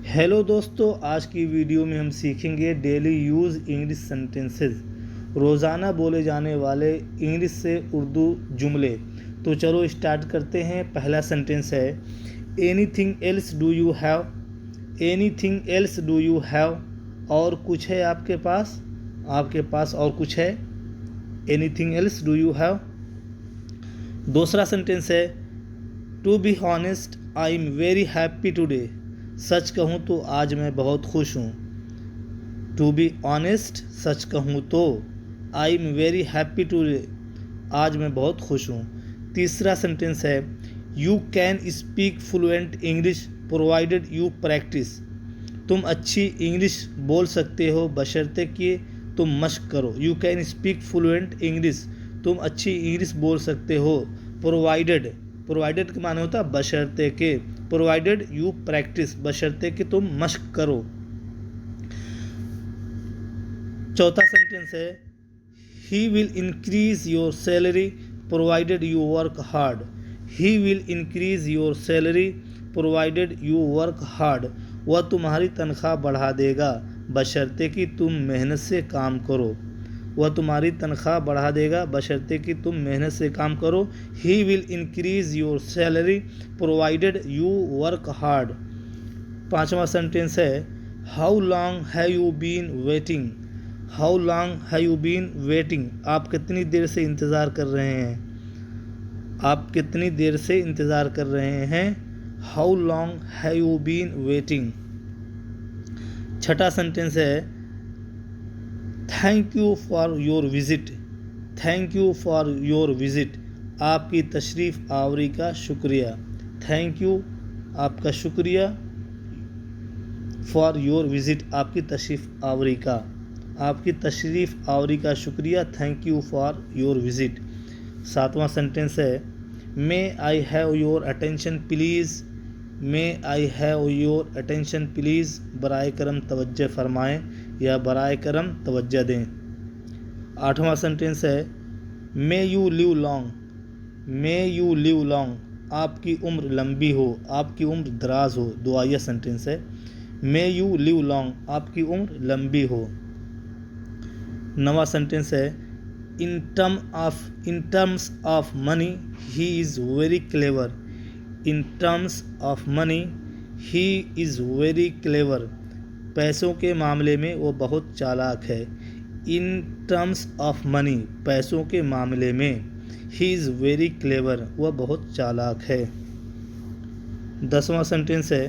Hello दोस्तों, आज की वीडियो में हम सीखेंगे डेली यूज़ इंग्लिश सेंटेंसेस, रोज़ाना बोले जाने वाले इंग्लिश से उर्दू जुमले। तो चलो स्टार्ट करते हैं। पहला सेंटेंस है anything else do you have. Anything else do you have, और कुछ है आपके पास और कुछ है। Anything else do you have. दूसरा सेंटेंस है to be honest I am very happy today. सच कहूँ तो आज मैं बहुत खुश हूँ। टू बी ऑनेस्ट, सच कहूँ तो आई एम वेरी हैप्पी टुडे, आज मैं बहुत खुश हूँ। तीसरा सेंटेंस है you can speak fluent English provided you practice. तुम अच्छी इंग्लिश बोल सकते हो बशर्ते कि तुम मशक करो। You can speak fluent English, तुम अच्छी इंग्लिश बोल सकते हो। प्रोवाइडेड का माने होता है बशर्ते के। प्रोवाइडेड यू प्रैक्टिस, बशर्ते कि तुम मशक करो। चौथा सेंटेंस है ही will increase your salary provided you work hard. He will increase your salary provided you work hard. वह तुम्हारी तनख्वाह बढ़ा देगा बशर्ते कि तुम मेहनत से काम करो। वह तुम्हारी तनख्वाह बढ़ा देगा बशर्ते कि तुम मेहनत से काम करो। He will increase your salary provided you work hard. पांचवा सेंटेंस है how long have you been waiting. How long have you been waiting, आप कितनी देर से इंतज़ार कर रहे हैं। आप कितनी देर से इंतज़ार कर रहे हैं। How long have you been waiting. छठा सेंटेंस है thank you for your visit. Thank you for your visit, आपकी तशरीफ़ आवरी का शुक्रिया। थैंक यू, आपका शुक्रिया। फॉर योर विज़िट, आपकी तशरीफ़ आवरी का। आपकी तशरीफ़ आवरी का शुक्रिया। Thank you for your visit. सातवां सेंटेंस है may I have your attention please. May I have your attention please, बराए करम तवज्जो फरमाएं या बराए करम तवज्जो दें। आठवां सेंटेंस है may you live long. May you live long, आपकी उम्र लंबी हो, आपकी उम्र दराज हो। दुआया सेंटेंस है मे यू लिव लॉन्ग, आपकी उम्र लंबी हो। नवा सेंटेंस है in terms of money he is very clever. In terms of money he is very clever, पैसों के मामले में वो बहुत चालाक है। इन टर्म्स ऑफ मनी, पैसों के मामले में। ही इज़ वेरी क्लेवर, वह बहुत चालाक है। 10वां सेंटेंस है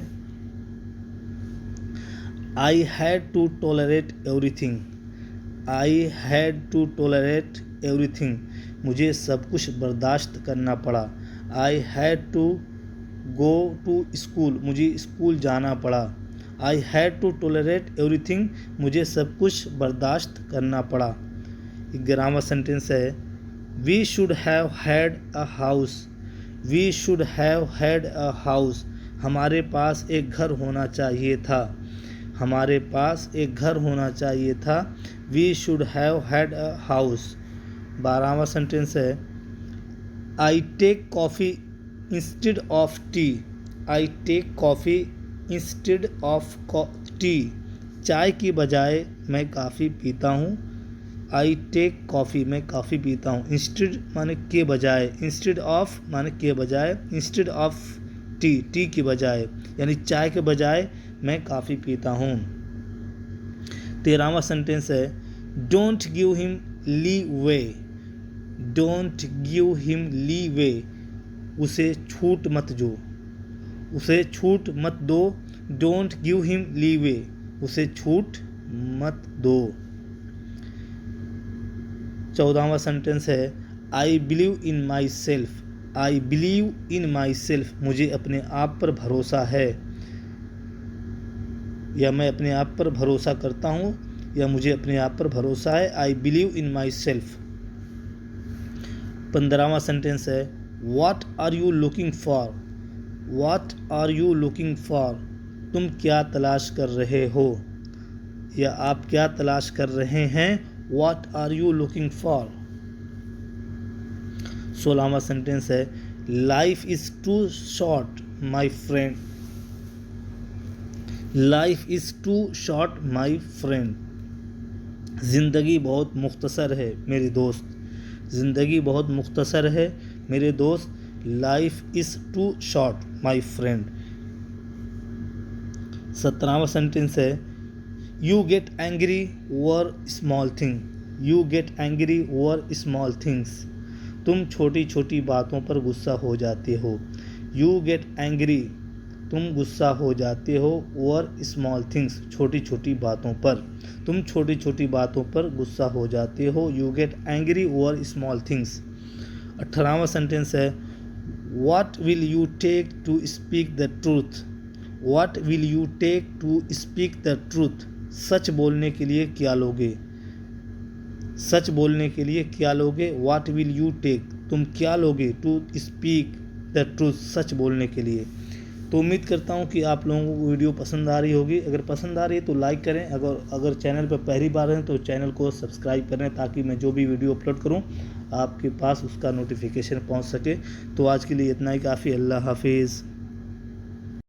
I had to tolerate everything. I had to tolerate everything, मुझे सब कुछ बर्दाश्त करना पड़ा। I had to go to school, मुझे स्कूल जाना पड़ा। I had to tolerate everything, मुझे सब कुछ बर्दाश्त करना पड़ा। 11वां सेंटेंस है we should have had a house. We should have had a house, हमारे पास एक घर होना चाहिए था। हमारे पास एक घर होना चाहिए था। We should have had a house. 12वां सेंटेंस है I take coffee instead of tea. I take coffee instead of tea, चाय की बजाय मैं कॉफ़ी पीता हूँ। आई टेक कॉफ़ी, मैं कॉफ़ी पीता हूँ। इंस्टेड माने के बजाय, इंस्टेड ऑफ माने के बजाय, इंस्टेड ऑफ टी, टी की बजाय, यानी चाय के बजाय मैं कॉफ़ी पीता हूँ। 13वां सेंटेंस है don't give him leeway. Don't give him leeway, उसे छूट मत दो। उसे छूट मत दो। Don't give him leeway, उसे छूट मत दो। 14वां सेंटेंस है I believe in myself. I believe in myself, मुझे अपने आप पर भरोसा है, या मैं अपने आप पर भरोसा करता हूँ, या मुझे अपने आप पर भरोसा है। I believe in myself. 15वां सेंटेंस है what are you looking for. What are you looking for, तुम क्या तलाश कर रहे हो, या आप क्या तलाश कर रहे हैं। What are you looking for. 16वां सेंटेंस है life is too short my friend. Life is too short my friend. ज़िंदगी बहुत मुख्तसर है मेरे दोस्त। ज़िंदगी बहुत मुख्तसर है मेरे दोस्त। Life is too short my friend. 17वां सेंटेंस है you get angry over small thing. You get angry over small things. तुम छोटी छोटी बातों पर गुस्सा हो जाते हो। यू गेट एंग्री, तुम गुस्सा हो जाते हो, ओवर स्मॉल थिंग्स, छोटी छोटी बातों पर। तुम छोटी छोटी बातों पर गुस्सा हो जाते हो। You get angry over small things. 18वां सेंटेंस है what will you take to speak the truth. What will you take to speak the truth. सच बोलने के लिए क्या लोगे। सच बोलने के लिए क्या लोगे। व्हाट विल यू टेक, तुम क्या लोगे, टू स्पीक द ट्रूथ, सच बोलने के लिए। तो उम्मीद करता हूँ कि आप लोगों को वीडियो पसंद आ रही होगी। अगर पसंद आ रही है तो लाइक करें। अगर चैनल पर पहली बार हैं तो चैनल को सब्सक्राइब करें ताकि मैं जो भी वीडियो अपलोड करूँ आपके पास उसका नोटिफिकेशन पहुँच सके। तो आज के लिए इतना ही काफ़ी। अल्लाह हाफिज़।